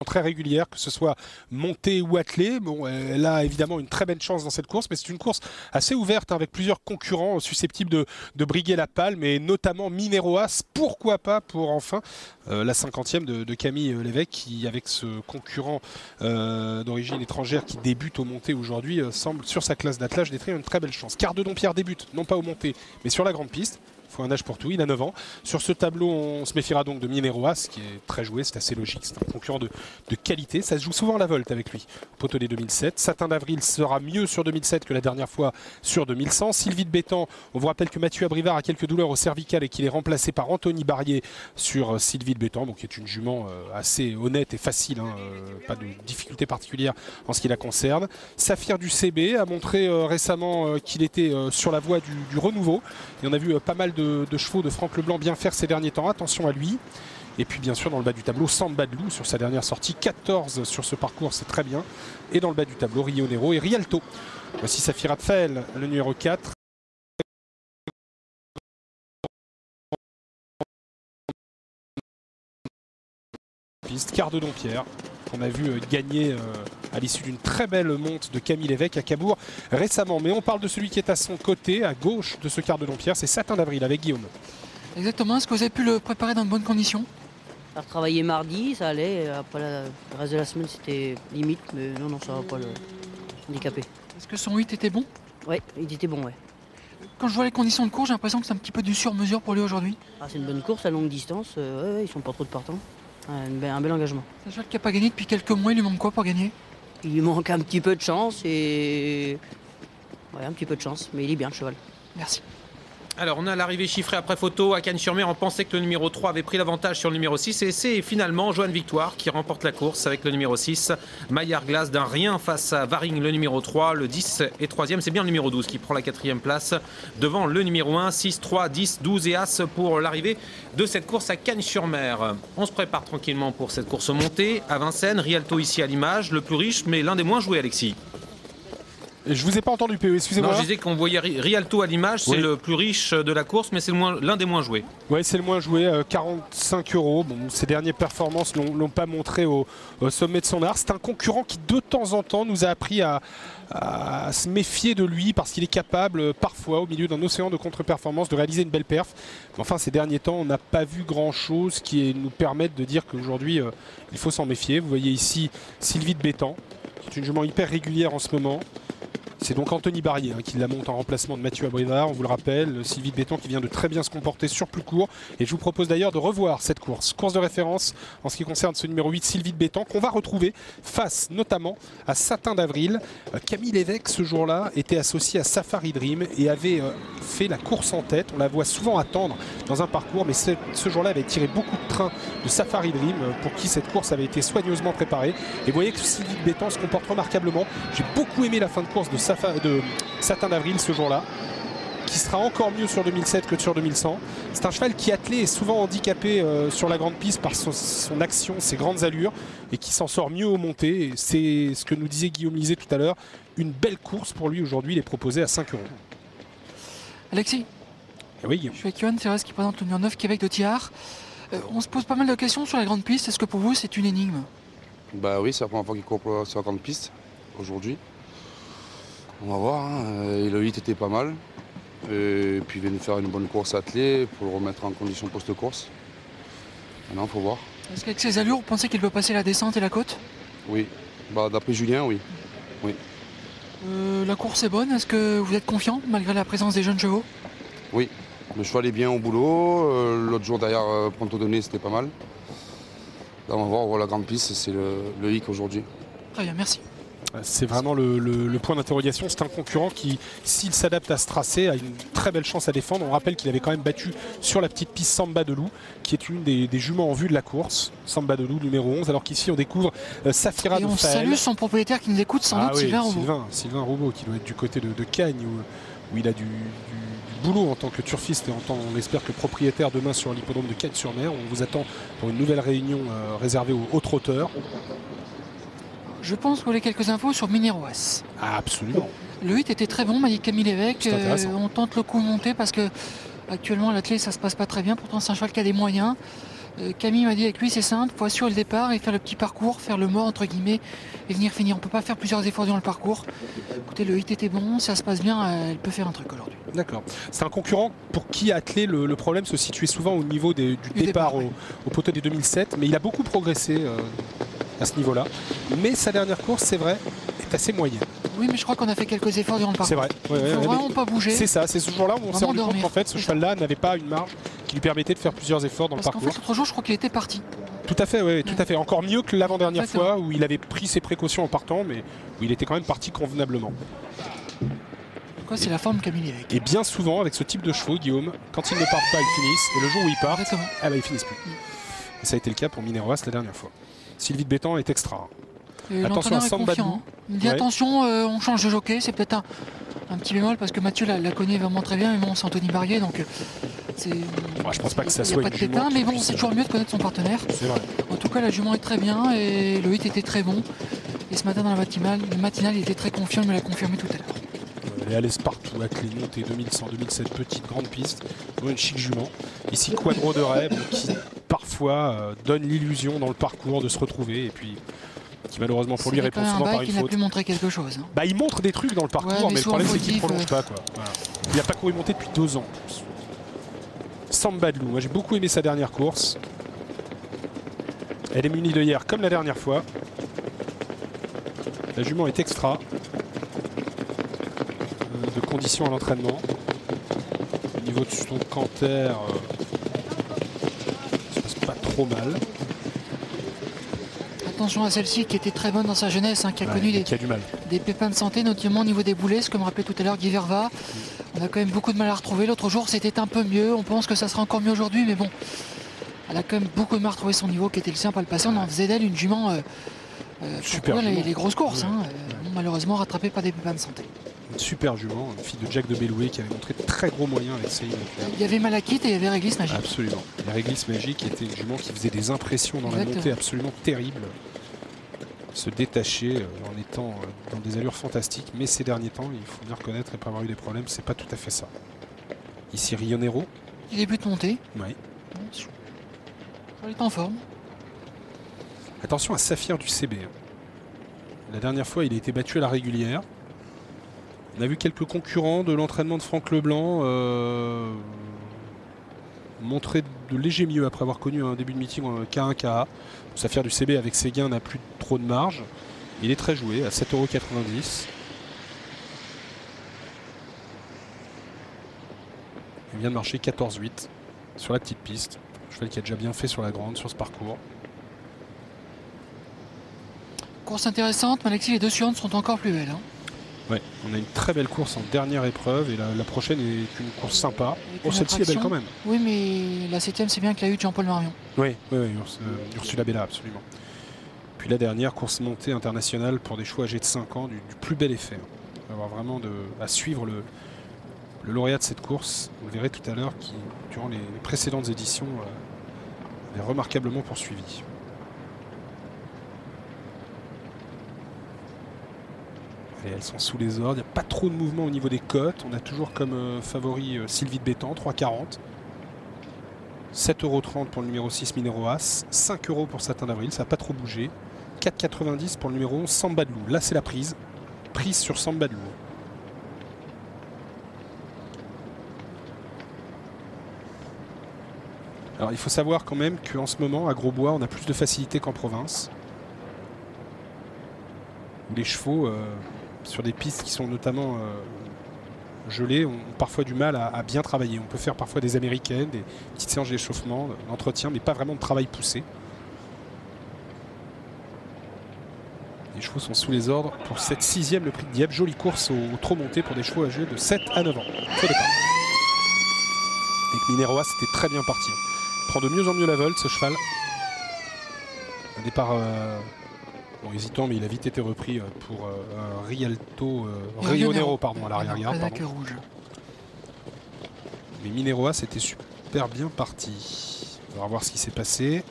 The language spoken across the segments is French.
très régulière, que ce soit montée ou attelée. Bon, elle a évidemment une très belle chance dans cette course, mais c'est une course assez ouverte avec plusieurs concurrents susceptibles de briguer la palme, et notamment Mineroas, pourquoi pas pour enfin la 50e de Camille Lévesque, qui avec ce concurrent d'origine étrangère qui débute aux montées aujourd'hui semble sur sa classe d'attelage détruire une très belle chance. Quart de Dompierre débute, non pas aux montées, mais sur la grande piste. Il faut un âge pour tout, il a 9 ans. Sur ce tableau, on se méfiera donc de Mineroas, qui est très joué, c'est assez logique, c'est un concurrent de qualité. Ça se joue souvent à la volte avec lui. Potelé 2007. Satin d'Avril sera mieux sur 2007 que la dernière fois sur 2100. Sylvie de Bétan, on vous rappelle que Mathieu Abrivard a quelques douleurs au cervical et qu'il est remplacé par Anthony Barrier sur Sylvie de Bétan, donc qui est une jument assez honnête et facile, hein, pas de difficulté particulière en ce qui la concerne. Saphir du CB a montré récemment qu'il était sur la voie du renouveau. Et on a vu pas mal de chevaux de Franck Leblanc bien faire ces derniers temps, attention à lui. Et puis bien sûr dans le bas du tableau, Samba de Loup sur sa dernière sortie, 14 sur ce parcours, c'est très bien. Et dans le bas du tableau, Rio Nero et Rialto. Voici Safira Tfel, le numéro 4. Quart de Dompierre, qu'on a vu gagner à l'issue d'une très belle monte de Camille Lévesque à Cabourg récemment. Mais on parle de celui qui est à son côté, à gauche de ce quart de Dompierre, c'est Satin d'Avril avec Guillaume. Exactement, est-ce que vous avez pu le préparer dans de bonnes conditions? On a retravaillé mardi, ça allait. Après le reste de la semaine, c'était limite, mais non, ça va pas le handicaper. Est-ce que son 8 était bon? Ouais, il était bon, ouais. Quand je vois les conditions de course, j'ai l'impression que c'est un petit peu du sur-mesure pour lui aujourd'hui. Ah, c'est une bonne course à longue distance, ouais, ils sont pas trop de partants. Un bel engagement. C'est un cheval qui n'a pas gagné depuis quelques mois, il lui manque quoi pour gagner? Il lui manque un petit peu de chance et. Ouais, un petit peu de chance, mais il est bien le cheval. Merci. Alors, on a l'arrivée chiffrée après photo à Cagnes-sur-Mer. On pensait que le numéro 3 avait pris l'avantage sur le numéro 6. Et c'est finalement Joanne Victoire qui remporte la course avec le numéro 6. Maillard Glace d'un rien face à Varing, le numéro 3. Le 10 est 3e. C'est bien le numéro 12 qui prend la 4e place devant le numéro 1. 6, 3, 10, 12 et As pour l'arrivée de cette course à Cagnes-sur-Mer. On se prépare tranquillement pour cette course montée à Vincennes. Rialto ici à l'image. Le plus riche, mais l'un des moins joués, Alexis. Je vous ai pas entendu, PE, excusez-moi. Non, je disais qu'on voyait Rialto à l'image, c'est le plus riche de la course, mais c'est l'un des moins joués. Oui, c'est le moins joué, 45 €. Bon, ses dernières performances ne l'ont pas montré au sommet de son art. C'est un concurrent qui, de temps en temps, nous a appris à se méfier de lui parce qu'il est capable, parfois, au milieu d'un océan de contre-performance, de réaliser une belle perf. Mais enfin, ces derniers temps, on n'a pas vu grand-chose qui nous permette de dire qu'aujourd'hui, il faut s'en méfier. Vous voyez ici Sylvie de Bétan, qui est une jument hyper régulière en ce moment. C'est donc Anthony Barrier qui la monte en remplacement de Mathieu Abrivard, on vous le rappelle. Sylvie de Bétan qui vient de très bien se comporter sur plus court. Et je vous propose d'ailleurs de revoir cette course. Course de référence en ce qui concerne ce numéro 8, Sylvie de Bétan, qu'on va retrouver face notamment à Satin d'Avril. Camille Lévesque, ce jour-là, était associée à Safari Dream et avait fait la course en tête. On la voit souvent attendre dans un parcours, mais ce jour-là avait tiré beaucoup de trains de Safari Dream pour qui cette course avait été soigneusement préparée. Et vous voyez que Sylvie de Bétan se comporte remarquablement. J'ai beaucoup aimé la fin de course de Satin d'Avril ce jour-là, qui sera encore mieux sur 2007 que sur 2100. C'est un cheval qui attelé est souvent handicapé sur la grande piste par son action, ses grandes allures, et qui s'en sort mieux aux montées. Et c'est ce que nous disait Guillaume Lisée tout à l'heure. Une belle course pour lui aujourd'hui, il est proposé à 5 €. Alexis, oui, je suis avec Yoann Thérèse qui présente le numéro 9 Québec de Thiard. On se pose pas mal de questions sur la grande piste. Est-ce que pour vous c'est une énigme? Bah oui, c'est la première fois qu'il court sur la grande piste aujourd'hui. On va voir, hein. Et le 8 était pas mal. Et puis il vient de faire une bonne course attelée pour le remettre en condition post-course. Maintenant, il faut voir. Est-ce qu'avec ses allures, vous pensez qu'il peut passer la descente et la côte? Oui, bah, d'après Julien, oui. La course est bonne, est-ce que vous êtes confiant malgré la présence des jeunes chevaux? Oui, le cheval est bien au boulot. L'autre jour derrière Pronto Donné, c'était pas mal. Là, on va voir la grande piste, c'est le hic aujourd'hui. Très bien, merci. C'est vraiment le point d'interrogation. C'est un concurrent qui, s'il s'adapte à ce tracé, a une très belle chance à défendre. On rappelle qu'il avait quand même battu sur la petite piste Samba de Loup, qui est une des juments en vue de la course. Samba de Loup, numéro 11. Alors qu'ici, on découvre Safira de Et on salue son propriétaire qui nous écoute, sans doute, Sylvain Roubaud. Sylvain Roubaud, qui doit être du côté de Cagnes, où il a du boulot en tant que turfiste et on espère que propriétaire demain sur l'hippodrome de Cagnes-sur-Mer. On vous attend pour une nouvelle réunion réservée aux trotteurs. Je pense que vous voulez quelques infos sur Mineroas. Ah, absolument. Le 8 était très bon, m'a dit Camille Lévesque. On tente le coup de monter parce que actuellement à l'athlète ça se passe pas très bien. Pourtant c'est un cheval qui a des moyens. Camille m'a dit avec lui c'est simple, il faut assurer le départ et faire le petit parcours, faire le mort entre guillemets et venir finir. On ne peut pas faire plusieurs efforts dans le parcours. Écoutez, le hit était bon, ça se passe bien, elle peut faire un truc aujourd'hui. D'accord. C'est un concurrent pour qui atteler le problème se situait souvent au niveau du départ ouais. au poteau des 2007, mais il a beaucoup progressé à ce niveau-là. Mais sa dernière course, c'est vrai, est assez moyenne. Oui, mais je crois qu'on a fait quelques efforts durant le parcours. C'est vrai. Il ne faut vraiment pas bouger. C'est ça, c'est ce jour-là où on s'est rendu compte dormir. qu'en fait, ce cheval-là n'avait pas une marge qui lui permettait de faire plusieurs efforts dans Parce le qu'en parcours. fait, l'autre jour, je crois qu'il était parti. Tout à fait, oui, tout à fait. Encore mieux que l'avant-dernière Exactement. fois où il avait pris ses précautions en partant, mais où il était quand même parti convenablement. Quoi, c'est la forme Camille avec. Et bien souvent, avec ce type de chevaux, Guillaume, quand ils ne partent pas, ils finissent. Et le jour où ils partent, Exactement. ah bah, ils finissent plus. Et ça a été le cas pour Mineroas la dernière fois. Sylvie de Bétan est extra. Et Attention l'entraîneur à est Samba confiant, Dou. hein. Il me dit Ouais. attention, on change de jockey. C'est peut-être un petit bémol parce que Mathieu l'a connu vraiment très bien. Mais bon, c'est Anthony Barrier, donc c'est. Ouais, je pense pas que ça Il n'y soit a pas une de jument pépin, qui mais bon, puisse- c'est toujours mieux de connaître son partenaire. C'est vrai. En tout cas, la jument est très bien et le hit était très bon. Et ce matin dans la matinale, il était très confiant, il me l'a confirmé tout à l'heure. Elle est à l'aise partout, avec les montées 2100, 2007, petite, grande piste. Une chic jument. Ici, Quadro de Ray, qui parfois donne l'illusion dans le parcours de se retrouver et puis qui malheureusement pour lui C'est répond quand même souvent un par bail une qui n'a faute. plus montré quelque chose. Hein. Bah, il montre des trucs dans le parcours, Ouais, mais mais le souvent problème c'est qu'il ne fautif, prolonge pas. Quoi. Voilà. Il n'a pas couru monter depuis 2 ans. En plus. Samba de Loup, moi j'ai beaucoup aimé sa dernière course. Elle est munie de hier comme la dernière fois. La jument est extra. De conditions à l'entraînement. Au niveau de son canter, ça se passe pas trop mal. Attention à celle-ci qui était très bonne dans sa jeunesse, hein, qui a connu Mais qui a du mal. des pépins de santé, notamment au niveau des boulets, ce que me rappelait tout à l'heure Guy Verva. On a quand même beaucoup de mal à retrouver. L'autre jour, c'était un peu mieux. On pense que ça sera encore mieux aujourd'hui, mais bon, elle a quand même beaucoup de mal à retrouver son niveau qui était le sien par le passé. On en faisait d'elle une jument pour Super courir jument. les grosses courses. Ouais. Hein, malheureusement rattrapée par des pépins de santé. Une super jument, une fille de Jack de Belloué qui avait montré de très gros moyens avec Céline Leclerc. Il y avait Malakit et il y avait Réglisse Magique. Absolument. La réglisse magique était une jument qui faisait des impressions dans la Exactement. montée absolument terribles. Se détacher en étant dans des allures fantastiques. Mais ces derniers temps, il faut bien reconnaître, et pas avoir eu des problèmes, c'est pas tout à fait ça. Ici, Rionero. Il début de montée. Ouais. Elle est en forme. Attention à Saphir du CB. La dernière fois, il a été battu à la régulière. On a vu quelques concurrents de l'entraînement de Franck Leblanc montrer de légers mieux après avoir connu un début de meeting en K1 KA. Saphir du CB avec ses gains n'a plus trop de marge. Il est très joué à 7,90 €. Il vient de marcher 14,8 sur la petite piste. Cheval qui a déjà bien fait sur la grande, sur ce parcours. Course intéressante, mais Alexis, les deux suivantes sont encore plus belles. Hein. Ouais, on a une très belle course en dernière épreuve et la prochaine est une course sympa. Avec Oh, une celle-ci est belle attraction. quand même. Oui, mais la 7ème, c'est bien que l'a eu Jean-Paul Marion. Oui, Ursula Bella, absolument. Puis la dernière, course montée internationale pour des chevaux âgés de 5 ans, du plus bel effet. On va avoir vraiment à suivre le lauréat de cette course. Vous le verrez tout à l'heure, qui, durant les précédentes éditions, avait remarquablement poursuivi. Et elles sont sous les ordres. Il n'y a pas trop de mouvement au niveau des cotes. On a toujours comme favori Sylvie de Bétan, 3,40. 7,30 € pour le numéro 6 Mineroas. 5 € pour Satin d'Avril. Ça n'a pas trop bougé. 4,90 € pour le numéro 11 Samba de Loup. Là, c'est la prise. Prise sur Samba de Loup. Alors, il faut savoir quand même qu'en ce moment, à Grosbois, on a plus de facilité qu'en province. Les chevaux, sur des pistes qui sont notamment gelées, ont parfois du mal à bien travailler. On peut faire parfois des américaines, des petites séances d'échauffement, d'entretien, mais pas vraiment de travail poussé. Les chevaux sont sous les ordres pour cette 6e, le prix de Dieppe. Jolie course au trot monté pour des chevaux âgés de 7 à 9 ans. Faux départ. Avec Mineroa, c'était très bien parti. Il prend de mieux en mieux la volte, ce cheval. Un départ bon, hésitant, mais il a vite été repris pour un Rionero, pardon, à l'arrière-garde. Prédac rouge. Mais Mineroa, c'était super bien parti. On va voir ce qui s'est passé.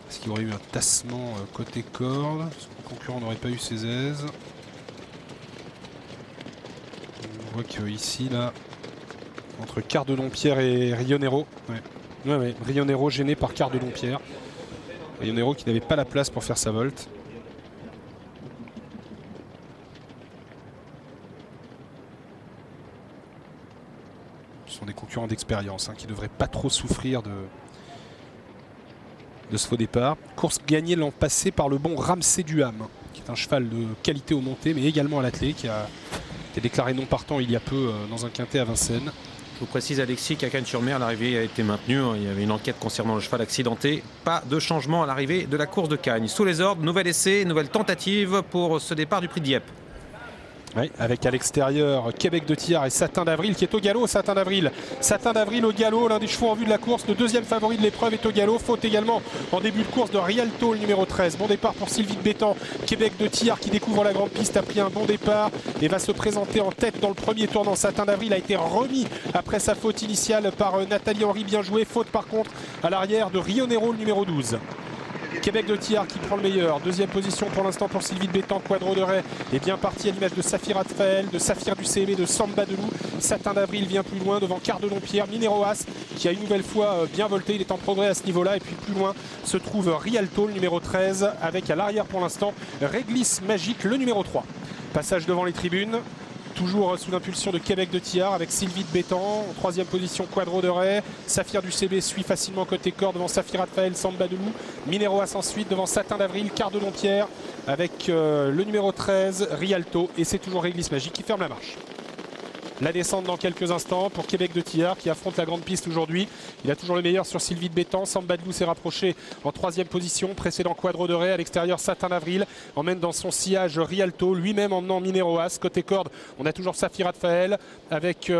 Est-ce qu'il y aurait eu un tassement côté corde? Le concurrent n'aurait pas eu ses aises. On voit qu'ici, là, entre Cardelon-Pierre et Rionero, ouais, Ouais. Rionero gêné par Quart de Dompierre. Rionero qui n'avait pas la place pour faire sa volte. Ce sont des concurrents d'expérience qui ne devraient pas trop souffrir de ce faux départ. Course gagnée l'an passé par le bon Ramsey Duham, qui est un cheval de qualité au monté, mais également à l'attelé, qui a été déclaré non partant il y a peu dans un quintet à Vincennes. Je vous précise, Alexis, qu'à Cagnes-sur-Mer, l'arrivée a été maintenue. Il y avait une enquête concernant le cheval accidenté. Pas de changement à l'arrivée de la course de Cagnes. Sous les ordres, nouvel essai, nouvelle tentative pour ce départ du Prix de Dieppe. Oui, avec à l'extérieur Québec de Thiard et Satin d'Avril qui est au galop. Satin d'Avril au galop, l'un des chevaux en vue de la course. Le deuxième favori de l'épreuve est au galop. Faute également en début de course de Rialto, le numéro 13. Bon départ pour Sylvie de Bétan. Québec de Thiard qui découvre la grande piste a pris un bon départ et va se présenter en tête dans le premier tournant. Satin d'Avril a été remis après sa faute initiale par Nathalie Henry. Bien joué. Faute par contre à l'arrière de Rionero, le numéro 12. Québec de Thiard qui prend le meilleur. Deuxième position pour l'instant pour Sylvie de Bétan. Quadro de Ray est bien parti à l'image de Saphir Atfael, de Saphir du CB, de Samba de Loup. Satin d'Avril vient plus loin devant Quart de Dompierre. Mineroas qui a une nouvelle fois bien volté. Il est en progrès à ce niveau-là. Et puis plus loin se trouve Rialto, le numéro 13, avec à l'arrière pour l'instant Réglisse Magique, le numéro 3. Passage devant les tribunes. Toujours sous l'impulsion de Québec de Thiard avec Sylvie de Bétan. En troisième position, Quadro de Ray. Saphir du CB suit facilement côté corps devant Saphir Atfael, Samba de Loup. Mineroas ensuite devant Satin d'Avril, Quart de Dompierre avec le numéro 13, Rialto. Et c'est toujours Réglisse Magique qui ferme la marche. La descente dans quelques instants pour Québec de Thiard qui affronte la grande piste aujourd'hui. Il a toujours le meilleur sur Sylvie de Bétan. Samba de Loup s'est rapproché en troisième position. Précédent Quadro de Ray à l'extérieur. Satin d'Avril emmène dans son sillage Rialto, lui-même emmenant Mineroas. Côté corde, on a toujours Saphir Atfael avec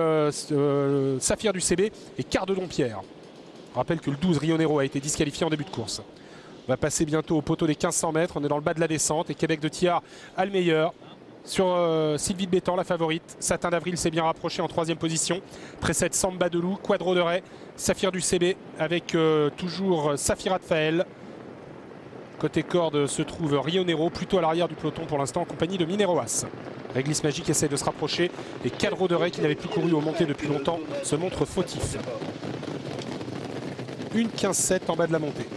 Saphir du CB et Quart de Dompierre. Je rappelle que le 12 Rionero a été disqualifié en début de course. On va passer bientôt au poteau des 1500 mètres. On est dans le bas de la descente et Québec de Thiard a le meilleur. Sur Sylvie de Bétan, la favorite. Satin d'Avril s'est bien rapproché en troisième position. Précède Samba de Loup, Quadro de Ray, Saphir du CB avec toujours Saphir Atfael. Côté corde se trouve Rionero, plutôt à l'arrière du peloton pour l'instant en compagnie de Mineroas. Réglisse Magique essaie de se rapprocher et Quadro de Ray qui n'avait plus couru au montée depuis longtemps se montre fautif. Une 15-7 en bas de la montée.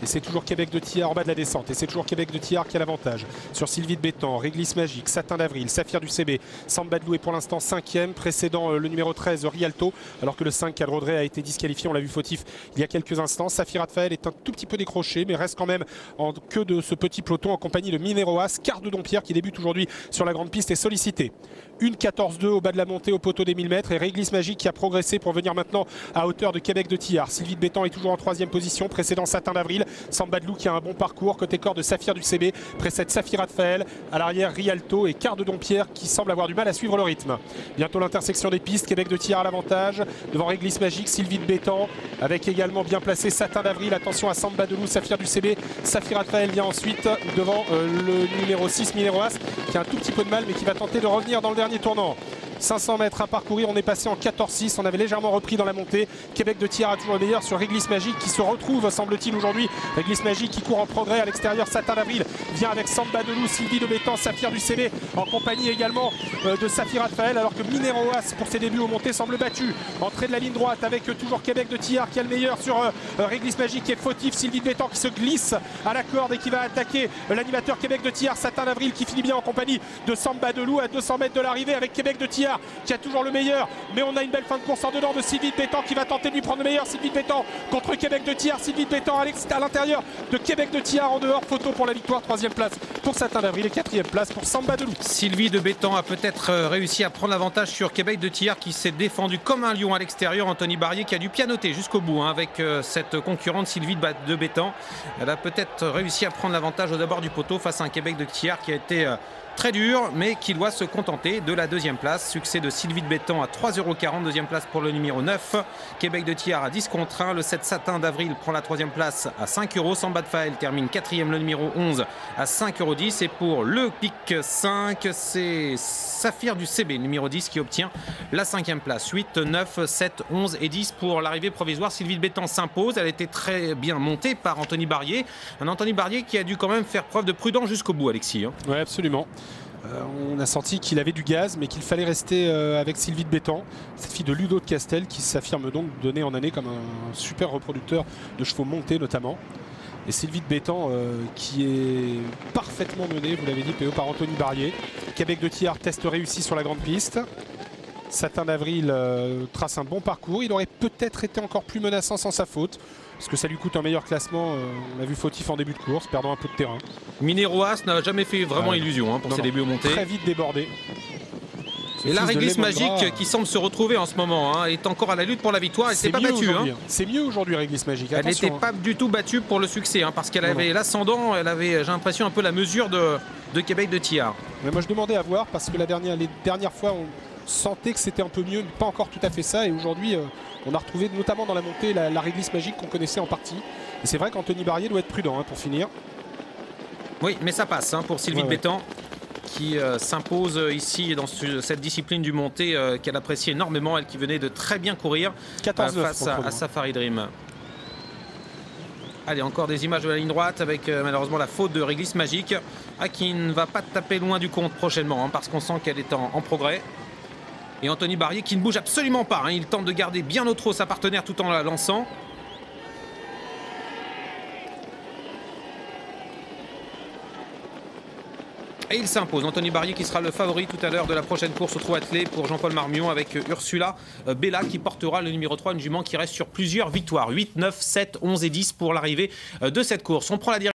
Et c'est toujours Québec de Thiard en bas de la descente. Et c'est toujours Québec de Thiard qui a l'avantage. Sur Sylvie de Bétan, Réglisse Magique, Satin d'Avril, Saphir du CB. Samba de Loup est pour l'instant 5e, précédant le numéro 13, Rialto. Alors que le 5, Quadro de Ray, a été disqualifié. On l'a vu fautif il y a quelques instants. Saphir Atfael est un tout petit peu décroché, mais reste quand même en queue de ce petit peloton en compagnie de Mineroas. Quart de Dompierre qui débute aujourd'hui sur la grande piste est sollicité. Une 14-2 au bas de la montée au poteau des 1000 mètres. Et Réglisse Magique qui a progressé pour venir maintenant à hauteur de Québec de Thiard. Sylvie de Bétan est toujours en 3e position, précédant Satin d'Avril. Samba de Loup qui a un bon parcours. Côté corps de Saphir du CB, précède Saphir Atfael. À l'arrière, Rialto et Quart de Dompierre qui semble avoir du mal à suivre le rythme. Bientôt l'intersection des pistes. Québec de Thiard à l'avantage. Devant Réglisse Magique, Sylvie de Bétan. Avec également bien placé Satin d'Avril. Attention à Samba de Loup, Saphir du CB. Saphir Atfael vient ensuite devant le numéro 6, Mineroas, qui a un tout petit peu de mal mais qui va tenter de revenir dans le dernier tournant. 500 mètres à parcourir, on est passé en 14-6, on avait légèrement repris dans la montée. Québec de Thiard a toujours le meilleur sur Réglisse Magique qui se retrouve, semble-t-il, aujourd'hui. Réglisse Magique qui court en progrès à l'extérieur. Satin d'Avril vient avec Samba de Loup, Sylvie de Bétan, Saphir du CB en compagnie également de Saphir Atfael, alors que Mineroas pour ses débuts aux montées semble battu. Entrée de la ligne droite avec toujours Québec de Thiard qui a le meilleur sur Réglisse Magique qui est fautif. Sylvie de Bétan qui se glisse à la corde et qui va attaquer l'animateur Québec de Thiard. Satin d'Avril qui finit bien en compagnie de Samba de Loup à 200 mètres de l'arrivée avec Québec de Thiard qui a toujours le meilleur, mais on a une belle fin de course en dedans de Sylvie de Bétan qui va tenter de lui prendre le meilleur. Sylvie de Bétan contre Québec de Thiard. Sylvie de Bétan à l'intérieur de Québec de Thiard en dehors. Photo pour la victoire. 3e place pour Satin d'Avril et 4e place pour Samba de Loup. Sylvie de Bétan a peut-être réussi à prendre l'avantage sur Québec de Thiard qui s'est défendu comme un lion à l'extérieur. Anthony Barrier qui a dû pianoter jusqu'au bout avec cette concurrente Sylvie de Bétan. Elle a peut-être réussi à prendre l'avantage au d'abord du poteau face à un Québec de Thiard qui a été très dur, mais qui doit se contenter de la 2e place. Succès de Sylvie de Bétan à 3,40 €. 2e place pour le numéro 9. Québec de Thiard à 10 contre 1. Le 7 Satin d'Avril prend la 3e place à 5 €. Samba de Faël termine 4e. Le numéro 11 à 5,10 €. Et pour le pic 5, c'est Saphir du CB, numéro 10, qui obtient la 5e place. 8, 9, 7, 11 et 10 pour l'arrivée provisoire. Sylvie de Bétan s'impose. Elle a été très bien montée par Anthony Barrier. Un Anthony Barrier qui a dû quand même faire preuve de prudence jusqu'au bout, Alexis. Oui, absolument. On a senti qu'il avait du gaz, mais qu'il fallait rester avec Sylvie de Bétan, cette fille de Ludo de Castel, qui s'affirme donc d'année en année comme un super reproducteur de chevaux montés notamment. Et Sylvie de Bétan qui est parfaitement menée, vous l'avez dit PO, par Anthony Barrier. Québec de Thiard, test réussi sur la grande piste. Satin d'Avril trace un bon parcours. Il aurait peut-être été encore plus menaçant sans sa faute, parce que ça lui coûte un meilleur classement. On a vu fautif en début de course, perdant un peu de terrain. Mineroas n'a jamais fait vraiment illusion pour ses débuts au monté. Très vite débordé. Et la réglisse magique qui semble se retrouver en ce moment est encore à la lutte pour la victoire. Elle s'est pas battue. C'est mieux aujourd'hui, réglisse magique. Elle n'était pas du tout battue pour le succès, parce qu'elle avait l'ascendant, elle avait, j'ai l'impression, un peu la mesure de Québec de Thiard. Mais moi je demandais à voir, parce que les dernières fois on sentait que c'était un peu mieux, pas encore tout à fait ça. Et aujourd'hui on a retrouvé notamment dans la montée la réglisse magique qu'on connaissait en partie. Et c'est vrai qu'Anthony Barrier doit être prudent pour finir. Oui, mais ça passe pour Sylvie de Bétan, qui s'impose ici dans cette discipline du monté qu'elle apprécie énormément, elle qui venait de très bien courir face à Safari Dream. Allez, encore des images de la ligne droite avec malheureusement la faute de réglisse magique qui ne va pas taper loin du compte prochainement parce qu'on sent qu'elle est en progrès. Et Anthony Barrier qui ne bouge absolument pas, il tente de garder bien au trot sa partenaire tout en la lançant. Et il s'impose. Anthony Barrier qui sera le favori tout à l'heure de la prochaine course au trot attelé pour Jean-Paul Marmion avec Ursula Bella qui portera le numéro 3, une jument qui reste sur plusieurs victoires. 8, 9, 7, 11 et 10 pour l'arrivée de cette course. On prend la direction.